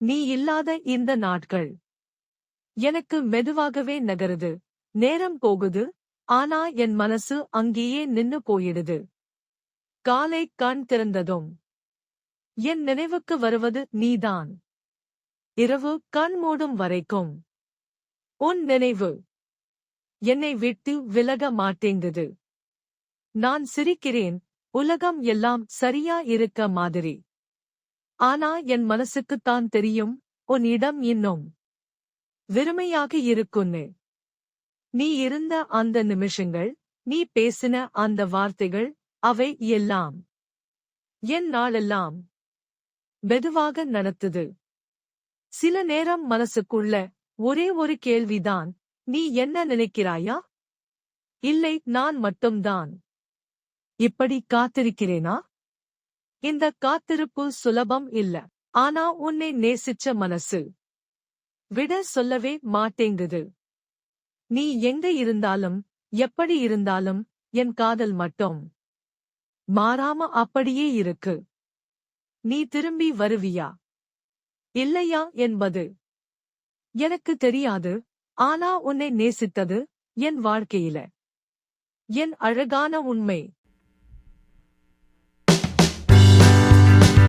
நீ இல்லாத இந்த நாட்கள் எனக்கு மெதுவாகவே நகருது. நேரம் போகுது, ஆனா என் மனசு அங்கேயே நின்னு போயிடுது. காலை கண் திறந்ததும் என் நினைவுக்கு வருவது நீதான். இரவு கண் மூடும் வரைக்கும் உன் நினைவு என்னை விட்டு விலக மாட்டேங்குது. நான் சிரிக்கிறேன், உலகம் எல்லாம் சரியா இருக்க மாதிரி. ஆனா என் மனசுக்குத்தான் தெரியும், உன் இடம் இன்னும் வெறுமையாக இருக்குன்னு. நீ இருந்த அந்த நிமிஷங்கள், நீ பேசின அந்த வார்த்தைகள், அவை எல்லாம் என் நாளெல்லாம் மெதுவாக நடத்துது. சில நேரம் மனசுக்குள்ள ஒரே ஒரு கேள்விதான், நீ என்ன நினைக்கிறாயா? இல்லை, நான் மட்டும்தான் இப்படி காத்திருக்கிறேனா? இந்த காத்திருப்பு சுலபம் இல்ல. ஆனா உன்னை நேசிச்ச மனசு விட சொல்லவே மாட்டேங்குது. நீ எங்க இருந்தாலும், எப்படி இருந்தாலும், என் காதல் மட்டும் மாறாம அப்படியே இருக்கு. நீ திரும்பி வருவியா இல்லையா என்பது எனக்கு தெரியாது. ஆனா உன்னை நேசித்தது என் வாழ்க்கையில என் அழகான உண்மை.